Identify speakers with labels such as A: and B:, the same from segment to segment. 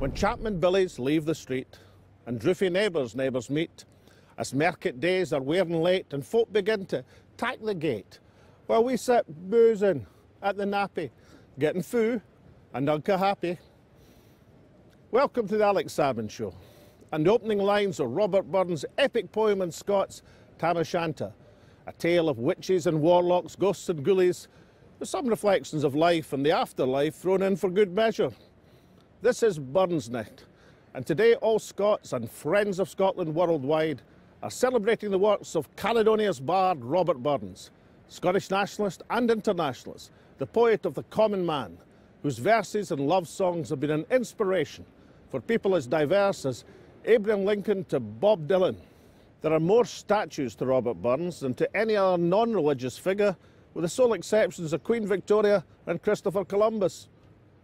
A: When Chapman billies leave the street, and droofy neighbours meet, as market days are wearing late, and folk begin to tack the gate, while we sit boozing at the nappy, getting foo and unca happy. Welcome to the Alex Salmond Show, and the opening lines of Robert Burns' epic poem in Scots, Tam O'Shanter, a tale of witches and warlocks, ghosts and ghoulies, with some reflections of life and the afterlife thrown in for good measure. This is Burns Night, and today all Scots and friends of Scotland worldwide are celebrating the works of Caledonia's bard Robert Burns, Scottish nationalist and internationalist, the poet of the common man, whose verses and love songs have been an inspiration for people as diverse as Abraham Lincoln to Bob Dylan. There are more statues to Robert Burns than to any other non-religious figure, with the sole exceptions of Queen Victoria and Christopher Columbus.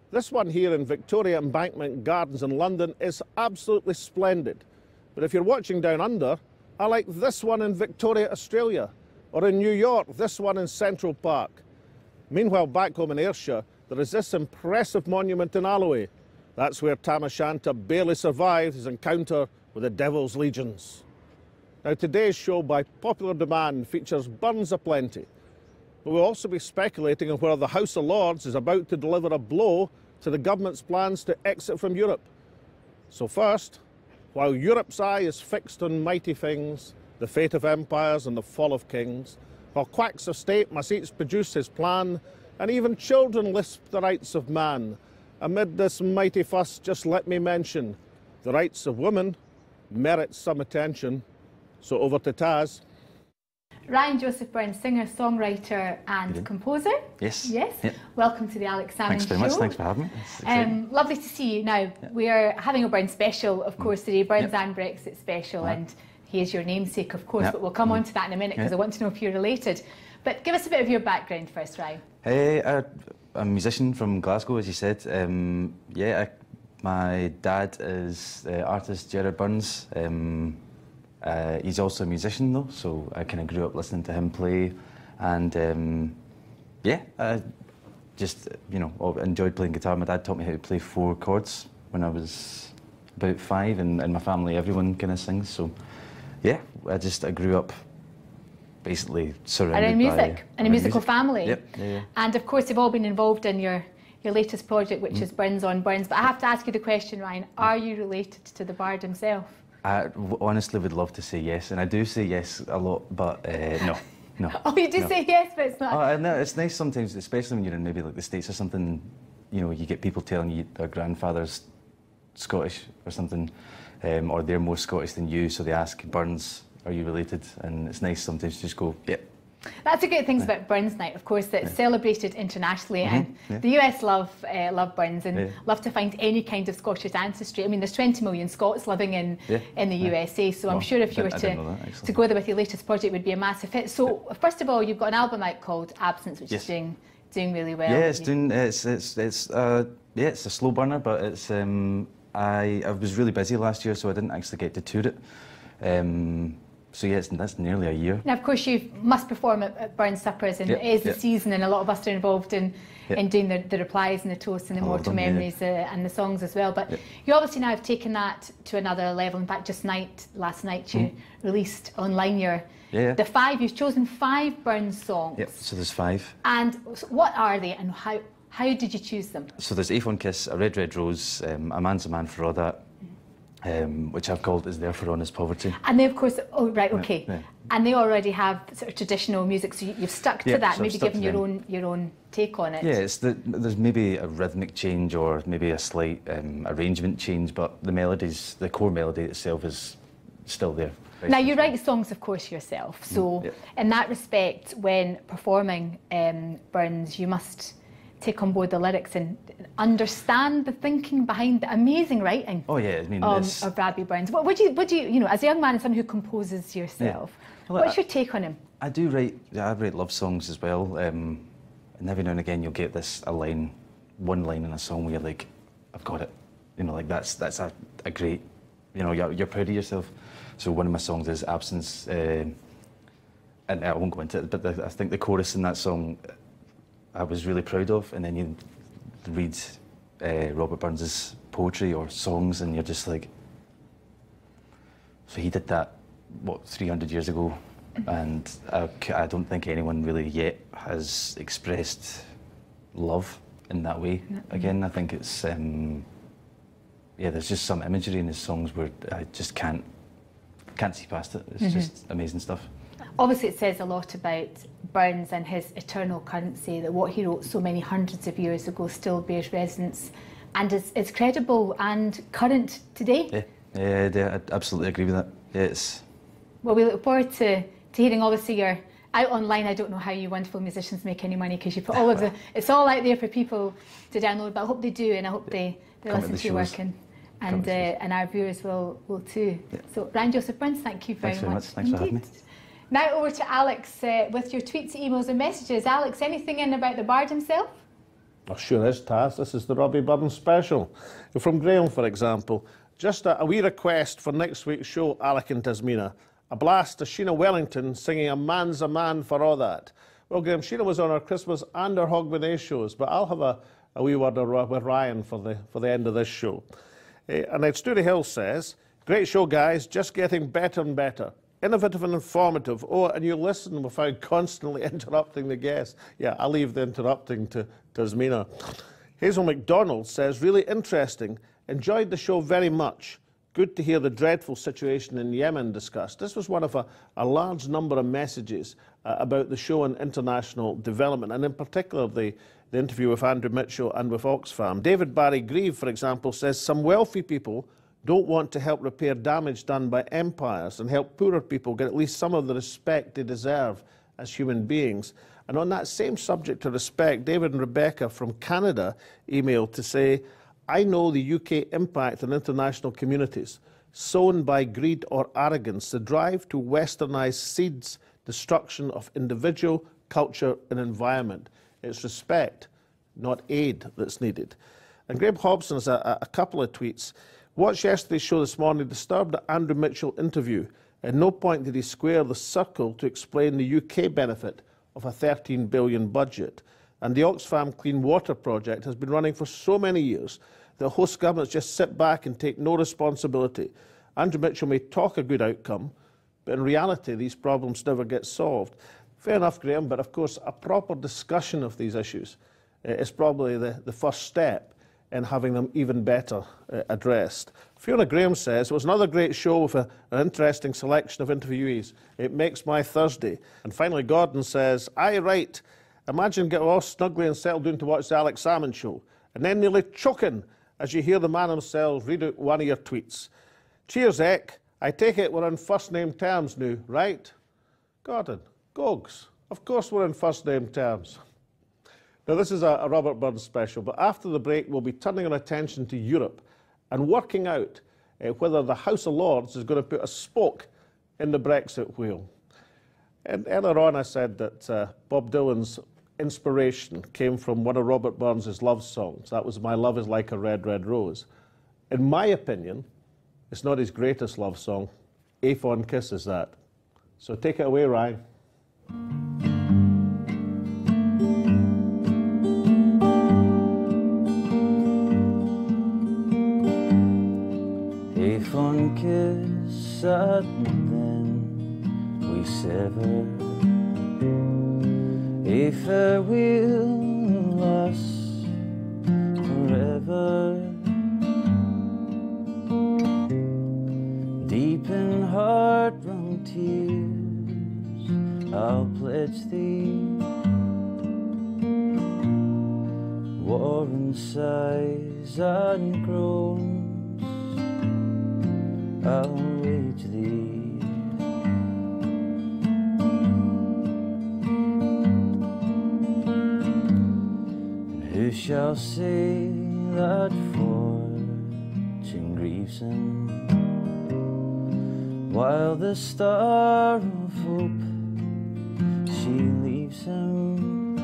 A: This one here in Victoria Embankment Gardens in London is absolutely splendid. But if you're watching down under, I like this one in Victoria, Australia, or in New York, this one in Central Park. Meanwhile, back home in Ayrshire, there is this impressive monument in Alloway. That's where Tam O'Shanter barely survived his encounter with the Devil's Legions. Now, today's show, by popular demand, features Burns aplenty, but we'll also be speculating on whether the House of Lords is about to deliver a blow to the government's plans to exit from Europe. So first, while Europe's eye is fixed on mighty things, the fate of empires and the fall of kings, while quacks of state must each produce his plan, and even children lisp the rights of man, amid this mighty fuss, just let me mention, the rights of women merit some attention. So over to Taz.
B: Ryan Joseph Burns, singer, songwriter and composer.
C: Yes.
B: Yes.
C: Yep.
B: Welcome to the Alex Salmond Show.
C: Thanks very much. Thanks for having me.
B: Lovely to see you. Now, we are having a Burns special, of course, today, Burns and Brexit special, and he is your namesake, of course, but we'll come on to that in a minute because I want to know if you're related. But give us a bit of your background first, Ryan.
C: I'm a musician from Glasgow, as you said. My dad is the artist Gerard Burns. He's also a musician though, so I kind of grew up listening to him play, and I just enjoyed playing guitar. My dad taught me how to play 4 chords when I was about 5, and in my family everyone kind of sings. So yeah, I grew up basically surrounded
B: around music,
C: by
B: in a musical family.
C: Yep. Yeah.
B: And of course, you've all been involved in your latest project, which is Burns on Burns. But I have to ask you the question, Ryan: are you related to the bard himself?
C: I honestly would love to say yes, and I do say yes a lot, but no.
B: Oh, you do say yes, but it's not.
C: Oh, no, it's nice sometimes, especially when you're in maybe like the States or something. You know, you get people telling you their grandfather's Scottish or something, or they're more Scottish than you, so they ask Burns, "Are you related?" And it's nice sometimes to just go, "Yep."
B: That's the great things about Burns Night, of course, that it's celebrated internationally, and the US love Burns and love to find any kind of Scottish ancestry. I mean, there's 20 million Scots living in the USA, so I'm sure if you were to go there with your latest project, it would be a massive hit. So, first of all, you've got an album out called Absence, which is doing really well.
C: Yeah, it's doing. It's a slow burner, but it's. I was really busy last year, so I didn't actually get to tour it. So yes, that's nearly a year. Now,
B: of course, you must perform at Burns Suppers, and it is the season, and a lot of us are involved in doing the replies and the toasts and the mortal memories and the songs as well. But you obviously now have taken that to another level. In fact, last night, you released online the 5. You've chosen 5 Burns songs.
C: Yep. So there's 5.
B: And what are they, and how did you choose them?
C: So there's A1 Kiss, A Red Red Rose, A Man's a Man for All That. Which I've called Is There for Honest Poverty.
B: And they, of course, and they already have sort of traditional music, so you've stuck to that, so maybe given your own take on it.
C: Yeah, there's maybe a rhythmic change or maybe a slight arrangement change, but the core melody itself is still there.
B: Now, you write songs, of course, yourself, so in that respect, when performing Burns, you must take on board the lyrics and understand the thinking behind the amazing writing of Bradley Burns. What would you, as a young man and someone who composes yourself, what's your take on him?
C: I write love songs as well, and every now and again you'll get one line in a song where you're like, I've got it. You know, like that's a great, you're proud of yourself. So one of my songs is Absence, and I won't go into it, but I think the chorus in that song I was really proud of, and then you read Robert Burns's poetry or songs, and you're just like, so he did that, what, 300 years ago, and I don't think anyone really yet has expressed love in that way. Again, I think it's, yeah, there's just some imagery in his songs where I just can't see past it. It's just amazing stuff.
B: Obviously, it says a lot about Burns and his eternal currency, that what he wrote so many hundreds of years ago still bears resonance and is credible and current today.
C: Yeah, I absolutely agree with that. Yeah, it's...
B: Well, we look forward to hearing. Obviously, you're out online. I don't know how you wonderful musicians make any money, because you put all of it's all out there for people to download, but I hope they do, and I hope they listen to your work, and our viewers will too. Yeah. So, Ryan Joseph Burns, thank you very much.
C: Thanks for having me.
B: Now over to Alex with your tweets, emails and messages. Alex, anything in about the Bard himself?
A: Oh, sure is, Taz. This is the Robbie Burns special. From Graham, for example. Just a wee request for next week's show, Alec and Tasmina. A blast to Sheena Wellington singing A Man's a Man for All That. Well, Graham, Sheena was on our Christmas and our Hogmanay shows, but I'll have a wee word with Ryan for the end of this show. And then Stewart Hill says, great show, guys, just getting better and better. Innovative and informative. Oh, and you listen without constantly interrupting the guests. Yeah, I'll leave the interrupting to Tasmina. Hazel McDonald says, really interesting. Enjoyed the show very much. Good to hear the dreadful situation in Yemen discussed. This was one of a large number of messages about the show and international development, and in particular the interview with Andrew Mitchell and with Oxfam. David Barry Grieve, for example, says some wealthy people don't want to help repair damage done by empires and help poorer people get at least some of the respect they deserve as human beings. And on that same subject of respect, David and Rebecca from Canada emailed to say, I know the UK impact on international communities, sown by greed or arrogance. The drive to westernise seeds destruction of individual, culture and environment. It's respect, not aid, that's needed. And Graham Hobson has a couple of tweets. Watched yesterday's show this morning, disturbed the Andrew Mitchell interview. At no point did he square the circle to explain the UK benefit of a £13 billion budget. And the Oxfam Clean Water Project has been running for so many years that host governments just sit back and take no responsibility. Andrew Mitchell may talk a good outcome, but in reality these problems never get solved. Fair enough, Graham, but of course a proper discussion of these issues is probably the first step in having them even better addressed. Fiona Graham says, it was another great show with an interesting selection of interviewees. It makes my Thursday. And finally, Gordon says, aye, right. Imagine getting all snugly and settled down to watch the Alex Salmond Show, and then nearly choking as you hear the man himself read out one of your tweets. Cheers, Eck. I take it we're on first-name terms now, right? Gordon, Gogs, of course we're on first-name terms. Now, this is a Robert Burns special, but after the break, we'll be turning our attention to Europe and working out whether the House of Lords is going to put a spoke in the Brexit wheel. And earlier on, I said that Bob Dylan's inspiration came from one of Robert Burns' love songs. That was My Love is Like a Red, Red Rose. In my opinion, it's not his greatest love song. A Fond Kiss is that. So take it away, Ryan.
C: A fond kiss and then we sever. A farewell lasts forever. Deep in heart-wrung tears I'll pledge thee. War and sighs and groans I'll wage thee. Who shall say that fortune grieves him, while the star of hope she leaves him?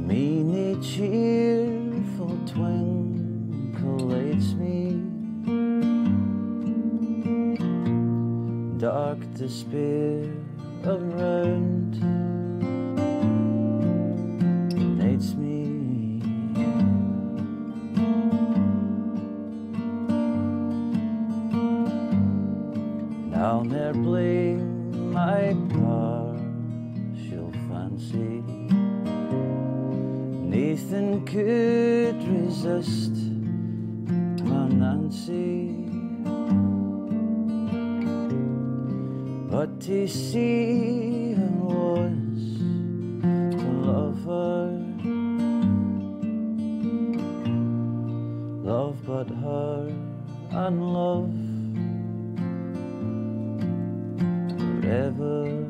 C: Meany cheerful twinkle aids me, dark despair around unites me.
D: Nancy. Nathan could resist my Nancy, but to see her was to love her, love but her and love forever.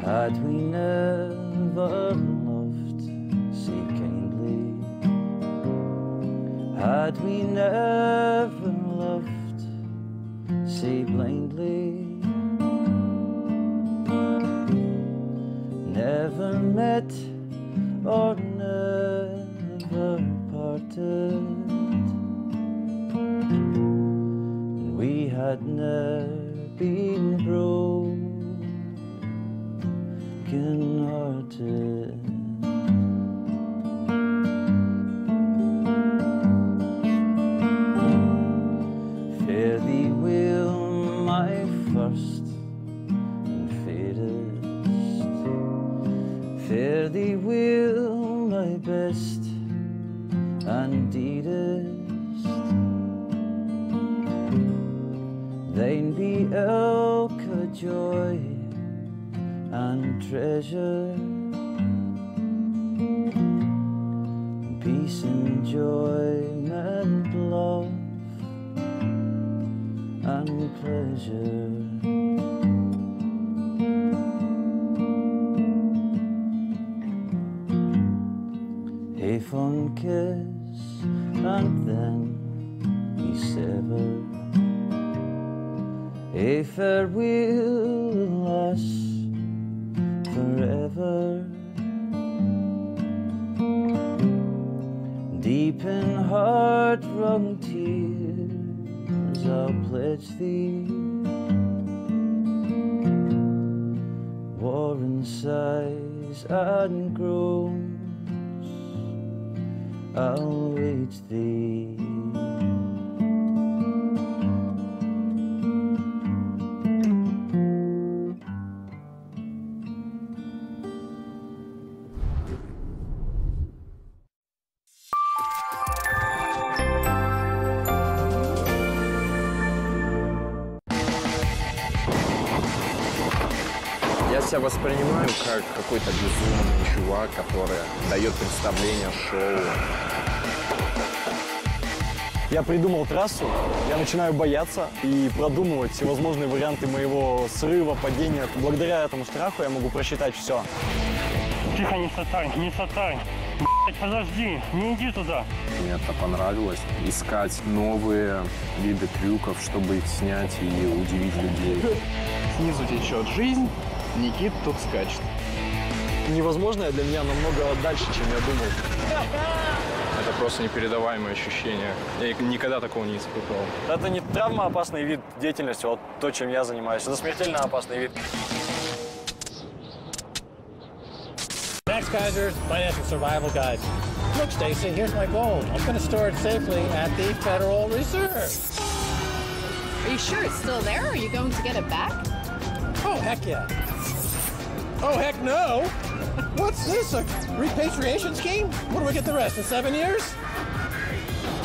D: Had we never loved so kindly, had we never loved so blindly, never met or never parted, and we had never been broken-hearted. Fare thee well, my first and fairest. Fare thee well, my best and dearest. Thine be ilka joy and treasure, peace, enjoyment, love and pleasure. A fond kiss and then we sever. A farewell lass forever. Deep in heart-wrung tears I'll pledge thee, war and sighs and groans I'll wage thee.
E: Я воспринимаю как какой-то безумный чувак, который дает представление, шоу.
F: Я придумал трассу, я начинаю бояться и продумывать всевозможные варианты моего срыва, падения. Благодаря этому страху я могу просчитать все.
G: Тихо, не сатай, не сатай. Блять, подожди, не иди туда.
E: Мне это понравилось. Искать новые виды трюков, чтобы их снять и удивить людей.
H: Снизу течет жизнь. Никит тут скачет.
F: Невозможное для меня намного дальше, чем я думал.
H: Это просто непередаваемое ощущение. Я никогда такого не испытывал.
F: Это не травмоопасный вид деятельности, вот то, чем я занимаюсь. Это смертельно опасный вид.
I: Max Kaiser's Financial Survival Guide. Look, Stacy, here's my gold. I'm going to store it safely at the Federal Reserve.
J: Are you sure it's still there, or are you going to get it back?
I: Oh, heck yeah. Oh, heck no! What's this, a repatriation scheme? What do we get the rest, in 7 years?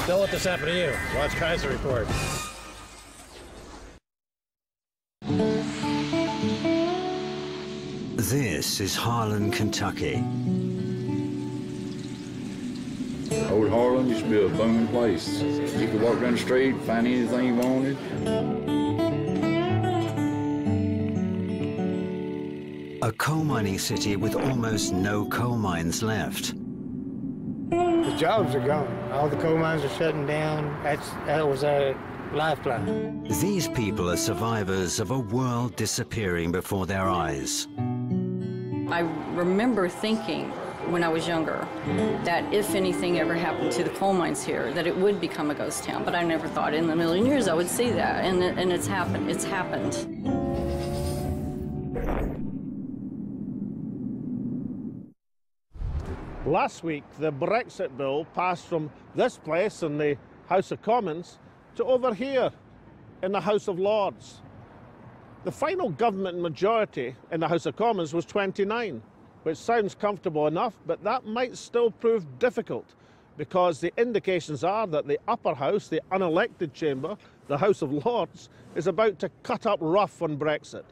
I: Don't let this happen to you. Watch Kaiser Report.
K: This is Harlan, Kentucky.
L: Old Harlan used to be a booming place. You could walk down the street, find anything you wanted.
K: A coal mining city with almost no coal mines left.
M: The jobs are gone. All the coal mines are shutting down. That was our lifeline.
K: These people are survivors of a world disappearing before their eyes.
N: I remember thinking when I was younger that if anything ever happened to the coal mines here, that it would become a ghost town. But I never thought in a million years I would see that, and it's happened. It's happened.
A: Last week, the Brexit Bill passed from this place in the House of Commons to over here in the House of Lords. The final government majority in the House of Commons was 29, which sounds comfortable enough, but that might still prove difficult because the indications are that the upper house, the unelected chamber, the House of Lords, is about to cut up rough on Brexit.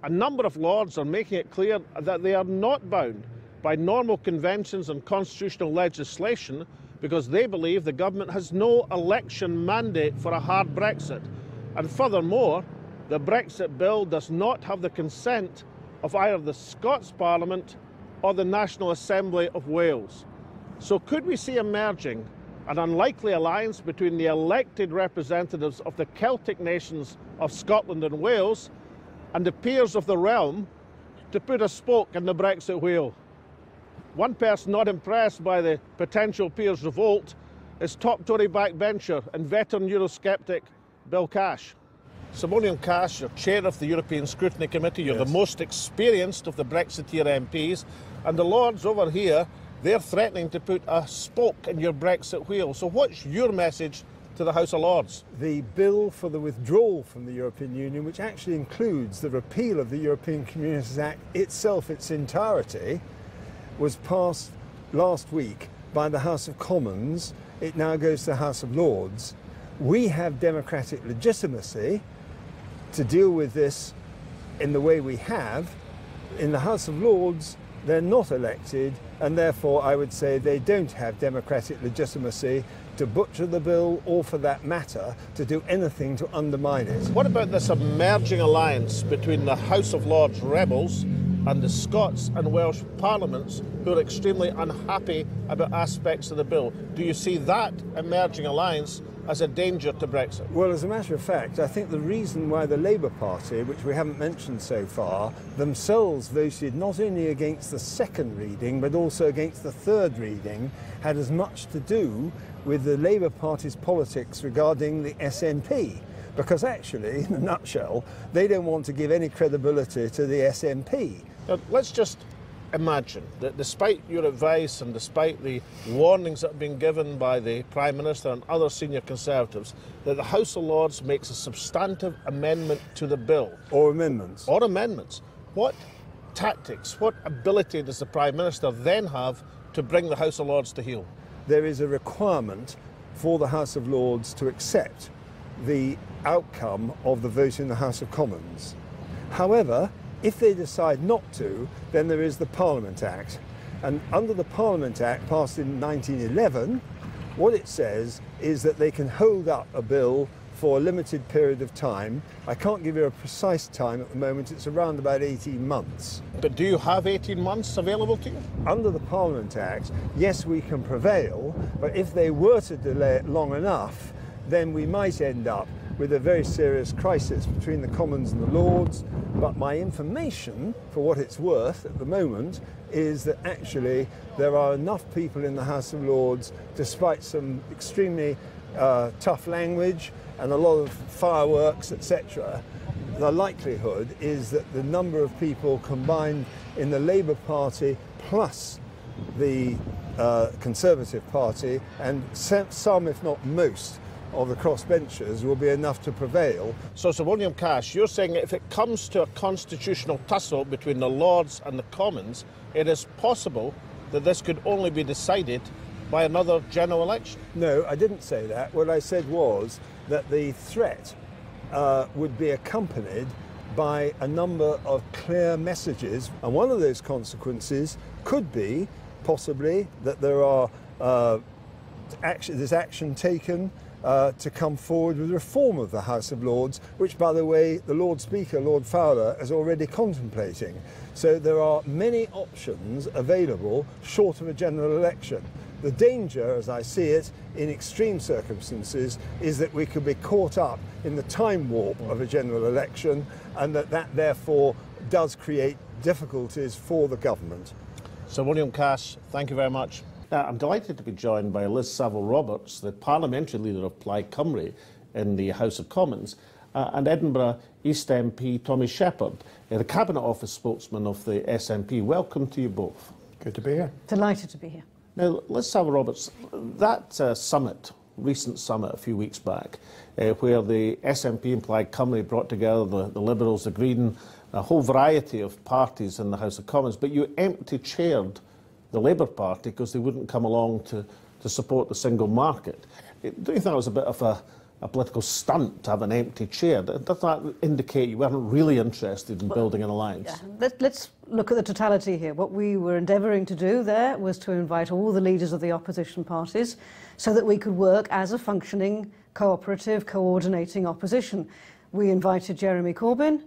A: A number of Lords are making it clear that they are not bound by normal conventions and constitutional legislation because they believe the government has no election mandate for a hard Brexit. And furthermore, the Brexit Bill does not have the consent of either the Scots Parliament or the National Assembly of Wales. So could we see emerging an unlikely alliance between the elected representatives of the Celtic nations of Scotland and Wales and the peers of the realm to put a spoke in the Brexit wheel? One person not impressed by the potential peers' revolt is top Tory backbencher and veteran Euroskeptic Bill Cash. Sir William Cash, you're chair of the European Scrutiny Committee, you're the most experienced of the Brexiteer MPs, and the Lords over here, they're threatening to put a spoke in your Brexit wheel. So what's your message to the House of Lords?
O: The bill for the withdrawal from the European Union, which actually includes the repeal of the European Communities Act itself, its entirety, was passed last week by the House of Commons. It now goes to the House of Lords. We have democratic legitimacy to deal with this in the way we have. In the House of Lords, they're not elected, and therefore I would say they don't have democratic legitimacy to butcher the bill or, for that matter, to do anything to undermine it.
A: What about this emerging alliance between the House of Lords rebels and the Scots and Welsh parliaments who are extremely unhappy about aspects of the bill? Do you see that emerging alliance as a danger to Brexit?
O: Well, as a matter of fact, I think the reason why the Labour Party, which we haven't mentioned so far, themselves voted not only against the second reading but also against the third reading, had as much to do with the Labour Party's politics regarding the SNP. Because actually, in a nutshell, they don't want to give any credibility to the SNP.
A: Now, let's just imagine that despite your advice and despite the warnings that have been given by the Prime Minister and other senior Conservatives, that the House of Lords makes a substantive amendment to the bill.
O: Or amendments.
A: Or amendments. What tactics, what ability does the Prime Minister then have to bring the House of Lords to heel?
O: There is a requirement for the House of Lords to accept the outcome of the vote in the House of Commons. However, if they decide not to, then there is the Parliament Act. And under the Parliament Act, passed in 1911, what it says is that they can hold up a bill for a limited period of time. I can't give you a precise time at the moment, it's around about 18 months.
A: But do you have 18 months available to you?
O: Under the Parliament Act, yes, we can prevail, but if they were to delay it long enough, then we might end up with a very serious crisis between the Commons and the Lords. But my information, for what it's worth at the moment, is that actually there are enough people in the House of Lords, despite some extremely tough language and a lot of fireworks, etc. The likelihood is that the number of people combined in the Labour Party plus the Conservative Party, and some, if not most, of the crossbenchers will be enough to prevail.
A: So, Sir William Cash, you're saying that if it comes to a constitutional tussle between the Lords and the Commons, it is possible that this could only be decided by another general election?
O: No, I didn't say that. What I said was that the threat would be accompanied by a number of clear messages, and one of those consequences could be possibly that there are there's action taken to come forward with reform of the House of Lords, which, by the way, the Lord Speaker, Lord Fowler, is already contemplating. So there are many options available short of a general election. The danger, as I see it, in extreme circumstances, is that we could be caught up in the time warp of a general election, and that therefore does create difficulties for the government.
A: Sir William Cash, thank you very much. I'm delighted to be joined by Liz Saville-Roberts, the parliamentary leader of Plaid Cymru in the House of Commons, and Edinburgh East MP Tommy Sheppard, the Cabinet Office spokesman of the SNP. Welcome to you both.
P: Good to be here.
Q: Delighted to be here.
A: Now, Liz Saville-Roberts, that summit recent summit a few weeks back, where the SNP and Plaid Cymru brought together the Liberals, the Green, a whole variety of parties in the House of Commons, but you empty-chaired the Labour Party because they wouldn't come along to support the single market. Don't you think that was a bit of a political stunt to have an empty chair? Does that indicate you weren't really interested in building an alliance?
P: Yeah. Let's look at the totality here. What we were endeavouring to do there was to invite all the leaders of the opposition parties so that we could work as a functioning, cooperative, coordinating opposition. We invited Jeremy Corbyn.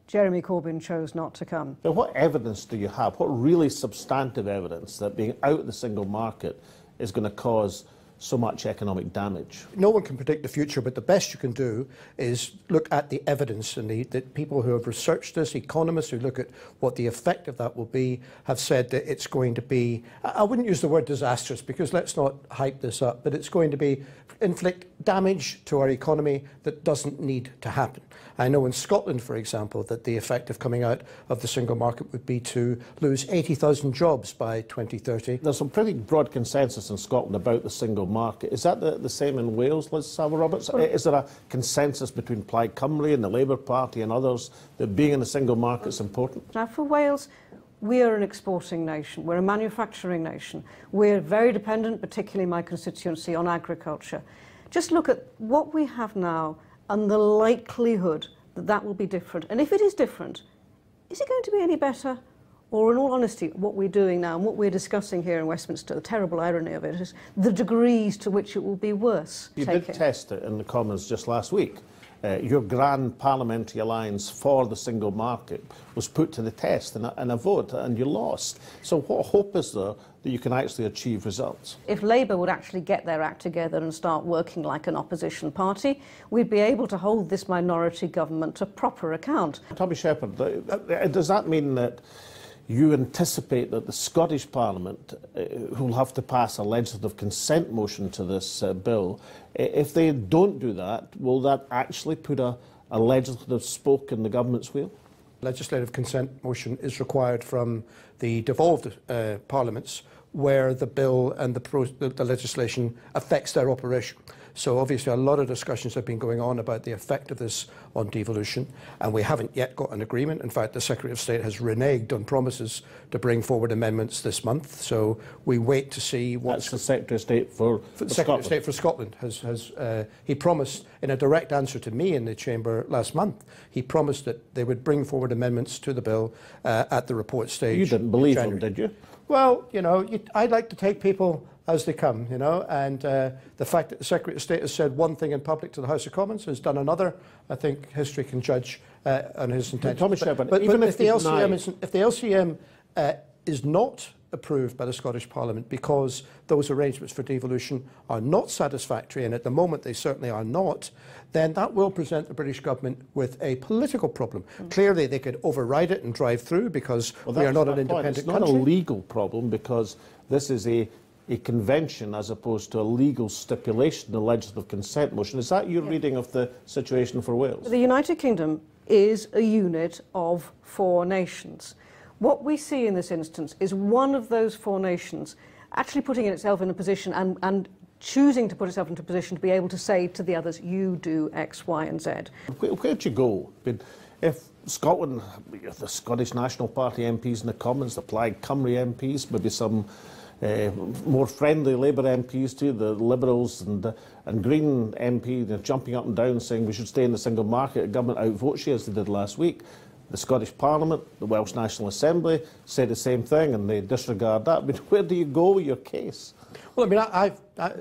P: Jeremy Corbyn chose not to come.
A: But what evidence do you have? What really substantive evidence that being out of the single market is going to cause so much economic damage?
Q: No one can predict the future, but the best you can do is look at the evidence, and the people who have researched this, economists who look at what the effect of that will be, have said that it's going to be, I wouldn't use the word disastrous because let's not hype this up, but it's going to be inflict damage to our economy that doesn't need to happen. I know in Scotland, for example, that the effect of coming out of the single market would be to lose 80,000 jobs by 2030.
A: There's some pretty broad consensus in Scotland about the single market. Is that the same in Wales, Liz Saville-Roberts? Is there a consensus between Plaid Cymru and the Labour Party and others that being in the single market is important?
P: Now, for Wales, we are an exporting nation. We're a manufacturing nation. We're very dependent, particularly my constituency, on agriculture. Just look at what we have now and the likelihood that that will be different. And if it is different, is it going to be any better? Or in all honesty, what we're doing now and what we're discussing here in Westminster, the terrible irony of it is the degrees to which it will be worse.
A: You did test it in the Commons just last week. Your grand parliamentary alliance for the single market was put to the test in a vote, and you lost. So what hope is there that you can actually achieve results?
P: If Labour would actually get their act together and start working like an opposition party, we'd be able to hold this minority government to proper account.
A: Tommy Sheppard, does that mean that you anticipate that the Scottish Parliament, who will have to pass a legislative consent motion to this bill, if they don't do that, will that actually put a legislative spoke in the government's wheel?
Q: Legislative consent motion is required from the devolved parliaments where the bill and the legislation affects their operation. So obviously a lot of discussions have been going on about the effect of this on devolution, and we haven't yet got an agreement. In fact, the Secretary of State has reneged on promises to bring forward amendments this month. So we wait to see what
A: the Secretary of State for
Q: Secretary of State for Scotland has he promised in a direct answer to me in the Chamber last month. He promised that they would bring forward amendments to the bill at the report stage.
A: You didn't believe him, did you?
Q: Well, you know, I'd like to take people as they come, you know, and the fact that the Secretary of State has said one thing in public to the House of Commons, has done another, I think history can judge on his intentions.
A: Thomas Sheppard,
Q: but if the LCM is not approved by the Scottish Parliament because those arrangements for devolution are not satisfactory, and at the moment they certainly are not, then that will present the British government with a political problem. Clearly they could override it and drive through because we are not an independent country.
A: It's not a legal problem because this is a convention as opposed to a legal stipulation, the legislative consent motion. Is that your reading of the situation for Wales?
P: The United Kingdom is a unit of 4 nations. What we see in this instance is one of those 4 nations actually putting itself in a position and choosing to put itself into a position to be able to say to the others, you do X, Y and Z.
A: Where'd you go? If Scotland, the Scottish National Party MPs in the Commons, the Plaid Cymru MPs, maybe some more friendly Labour MPs too, the Liberals and Green MP, they're jumping up and down saying we should stay in the single market, government outvotes you as they did last week. The Scottish Parliament, the Welsh National Assembly say the same thing and they disregard that. But where do you go with your case?
Q: Well, I mean, I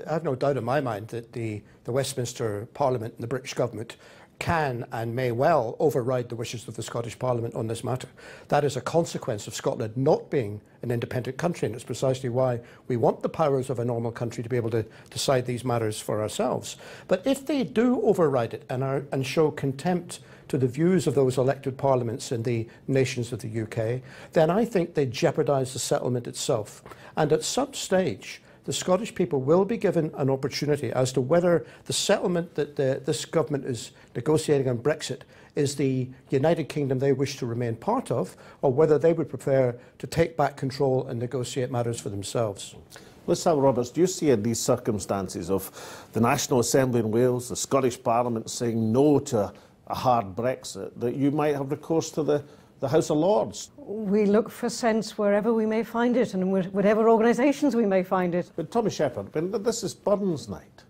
Q: have no doubt in my mind that the Westminster Parliament and the British government can and may well override the wishes of the Scottish Parliament on this matter. That is a consequence of Scotland not being an independent country, and it's precisely why we want the powers of a normal country to be able to decide these matters for ourselves. But if they do override it and show contempt to the views of those elected parliaments in the nations of the UK, then I think they jeopardise the settlement itself. And at some stage, the Scottish people will be given an opportunity as to whether the settlement that this government is negotiating on Brexit is the United Kingdom they wish to remain part of, or whether they would prefer to take back control and negotiate matters for themselves.
A: Liz Saville-Roberts, do you see in these circumstances of the National Assembly in Wales, the Scottish Parliament saying no to a hard Brexit, that you might have recourse to the House of Lords?
P: We look for sense wherever we may find it and whatever organisations we may find it.
A: But Tommy Sheppard, I mean, this is Burns night.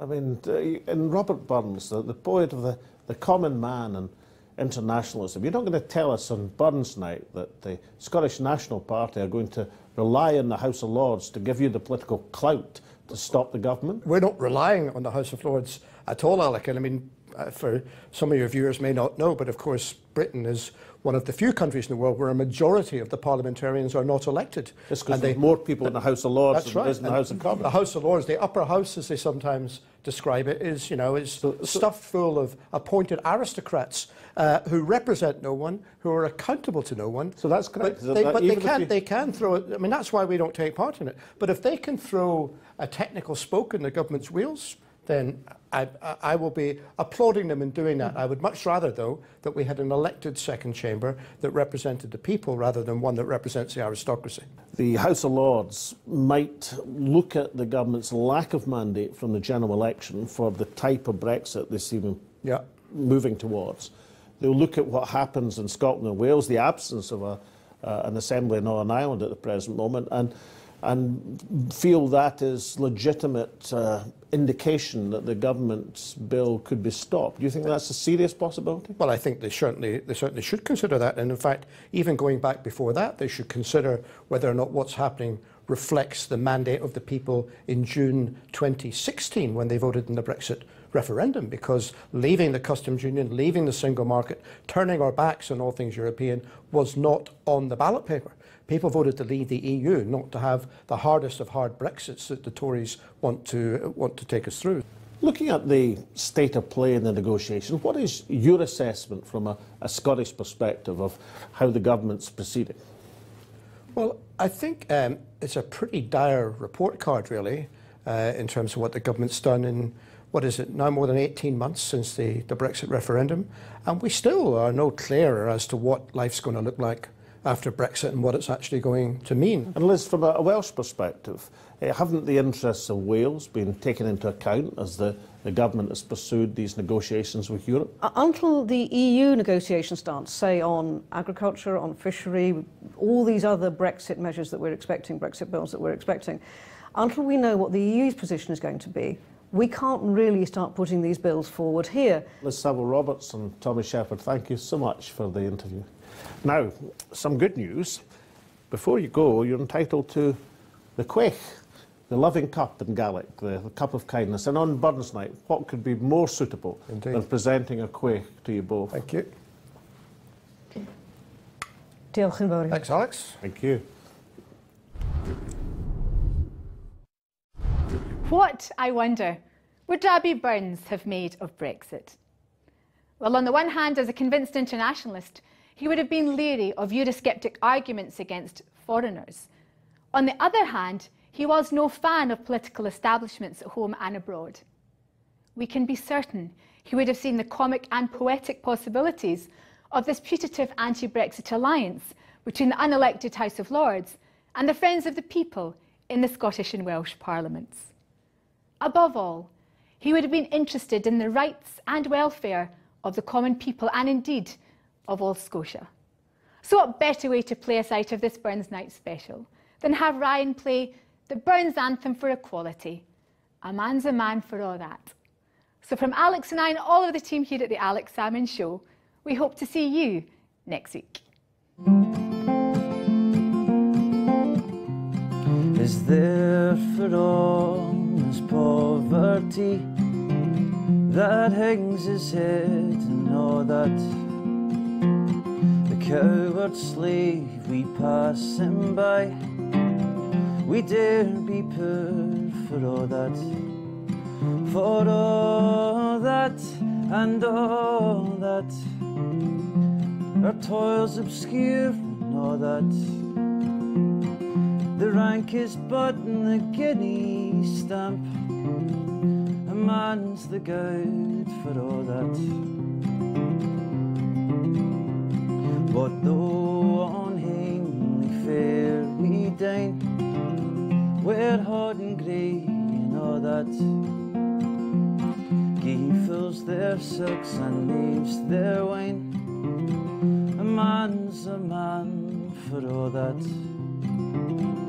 A: I mean, in Robert Burns, the poet of the common man and internationalism, you're not going to tell us on Burns night that the Scottish National Party are going to rely on the House of Lords to give you the political clout to stop the government?
Q: We're not relying on the House of Lords at all, Alec. And I mean, for some of your viewers may not know, but of course Britain is one of the few countries in the world where a majority of the parliamentarians are not elected.
A: It's because there's more people in the House of Lords than there is in the House of Commons.
Q: The House of Lords, the upper house, as they sometimes describe it, is, you know, is stuffed full of appointed aristocrats who represent no one, who are accountable to no one.
A: So that's correct.
Q: But they can throw it. I mean, that's why we don't take part in it. But if they can throw a technical spoke in the government's wheels, then I will be applauding them in doing that. I would much rather, though, that we had an elected second chamber that represented the people rather than one that represents the aristocracy.
A: The House of Lords might look at the government's lack of mandate from the general election for the type of Brexit they see moving towards. They'll look at what happens in Scotland and Wales, the absence of an assembly in Northern Ireland at the present moment, and feel that is legitimate indication that the government's bill could be stopped. Do you think that's a serious possibility?
Q: Well, I think they certainly should consider that. And in fact, even going back before that, they should consider whether or not what's happening reflects the mandate of the people in June 2016 when they voted in the Brexit referendum, because leaving the customs union, leaving the single market, turning our backs on all things European was not on the ballot paper. People voted to leave the EU, not to have the hardest of hard Brexits that the Tories want to take us through.
A: Looking at the state of play in the negotiations, what is your assessment from a Scottish perspective of how the government's proceeding?
Q: Well, I think it's a pretty dire report card, really, in terms of what the government's done in, what is it, now more than 18 months since the Brexit referendum. And we still are no clearer as to what life's going to look like after Brexit and what it's actually going to mean.
A: And Liz, from a Welsh perspective, haven't the interests of Wales been taken into account as the government has pursued these negotiations with Europe?
P: Until the EU negotiation starts, say on agriculture, on fishery, all these other Brexit measures that we're expecting, Brexit bills that we're expecting, until we know what the EU's position is going to be, we can't really start putting these bills forward here.
A: Liz Saville-Roberts and Tommy Sheppard, thank you so much for the interview. Now, some good news. Before you go, you're entitled to the Quaich, the loving cup in Gaelic, the cup of kindness. And on Burns Night, what could be more suitable than presenting a Quaich to you both?
Q: Thank you.
P: Diolch yn fawr.
Q: Thanks, Alex.
A: Thank you.
B: What, I wonder, would Darby Burns have made of Brexit? Well, on the one hand, as a convinced internationalist, he would have been leery of Eurosceptic arguments against foreigners. On the other hand, he was no fan of political establishments at home and abroad. We can be certain he would have seen the comic and poetic possibilities of this putative anti-Brexit alliance between the unelected House of Lords and the Friends of the People in the Scottish and Welsh parliaments. Above all, he would have been interested in the rights and welfare of the common people and indeed of all Scotia. So what better way to play us out of this Burns Night special than have Ryan play the Burns Anthem for Equality, A Man's a Man for All That. So from Alex and I and all of the team here at the Alex Salmond Show, we hope to see you next week.
D: Is there for all this poverty that hangs his head and all that? The coward slave we pass him by, we dare be poor for all that, for all that and all that, our toils obscure and all that. The rank is but in the guinea stamp, a man's the guide for all that. But though on homely fare we dine, we're that. He fills their silks and leaves their wine. A man's a man for all that.